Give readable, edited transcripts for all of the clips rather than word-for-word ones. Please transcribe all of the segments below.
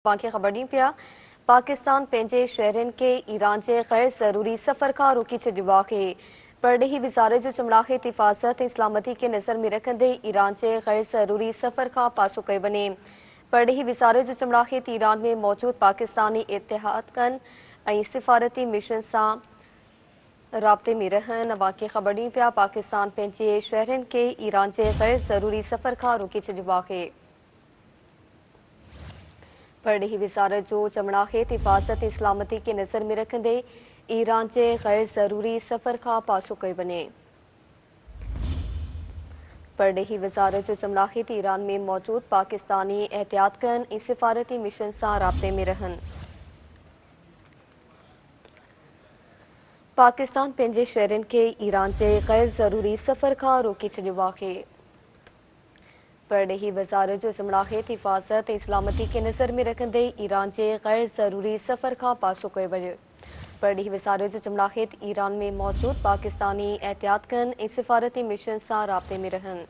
बाक़ी ख़बर ॾियूं पिया। पाकिस्तान पंहिंजे शहरनि खे ईरान जे गैर ज़रूरी सफ़र खां रोके छॾियो आहे। परॾेही वज़ारत जो चमड़ाहे हिफ़ाज़त ऐं सलामती खे नज़र में रखंदे ईरान जे गैर ज़रूरी सफ़र खां पासो कयो वञे। परॾेही वज़ारत जो चमड़ाहे ईरान में मौजूद पाकिस्तानी इतिहादकनि ऐं सिफ़ारती मिशन सां राब्ते में रहनि। बाक़ी ख़बर ॾियूं पिया। पाकिस्तान पंहिंजे शहरनि खे ईरान जे गैर ज़रूरी सफ़र खां रोके छॾियो आहे। परॾेही वज़ारत जो चमड़ाहे हिफ़ाज़त ऐं सलामती खे नज़र में रखंदे ईरान जे गैर ज़रूरी सफ़र खां पासो कयो वञे। परॾेही वज़ारत जो चमड़ाहे ईरान में मौजूद पाकिस्तानी एहतियातकनि ऐं सिफ़ारती मिशन सां राब्ते में रहनि। पाकिस्तान पंहिंजे शहरनि खे ईरान जे गैर ज़रूरी सफ़र खां रोके छॾियो आहे। परॾेही वज़ारत जो चमड़ाहे हिफ़ाज़त ऐं सलामती खे नज़र में रखंदे ईरान जे गैर ज़रूरी सफ़र खां पासो कयो वियो। परॾेही वज़ारत जो चमड़ाहे ईरान में मौजूद पाकिस्तानी एहतियातकनि ऐं सिफ़ारती मिशन सां राब्ते में रहनि।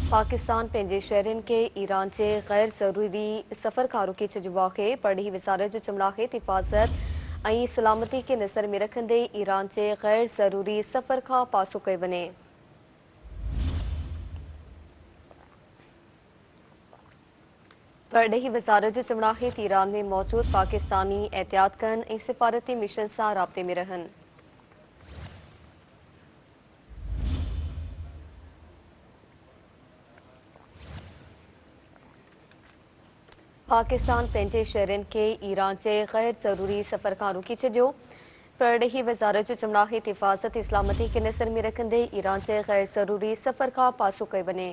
पाकिस्तान पंहिंजे शहरनि खे ईरान जे गैर ज़रूरी सफ़र खां रोके छॾियो आहे। परॾेही वज़ारत जो चमड़ाहे हिफ़ाज़त ऐं सलामती खे नज़र में रखंदे ईरान जे गैर ज़रूरी सफ़र खां पासो कयो वञे। परॾेही वज़ारत जो चमड़ाहे ईरान में मौजूद पाकिस्तानी एहतियातकनि ऐं सिफ़ारती मिशन सां राब्ते में रहनि। पाकिस्तान पंहिंजे शहरनि खे ईरान जे गैर ज़रूरी सफ़र खां रोके छॾियो। परॾेही वज़ारत जो चमड़ाहे हिफ़ाज़त ऐं सलामती खे नज़र में रखंदे ईरान जे गैर ज़रूरी सफ़र खां पासो कयो वञे।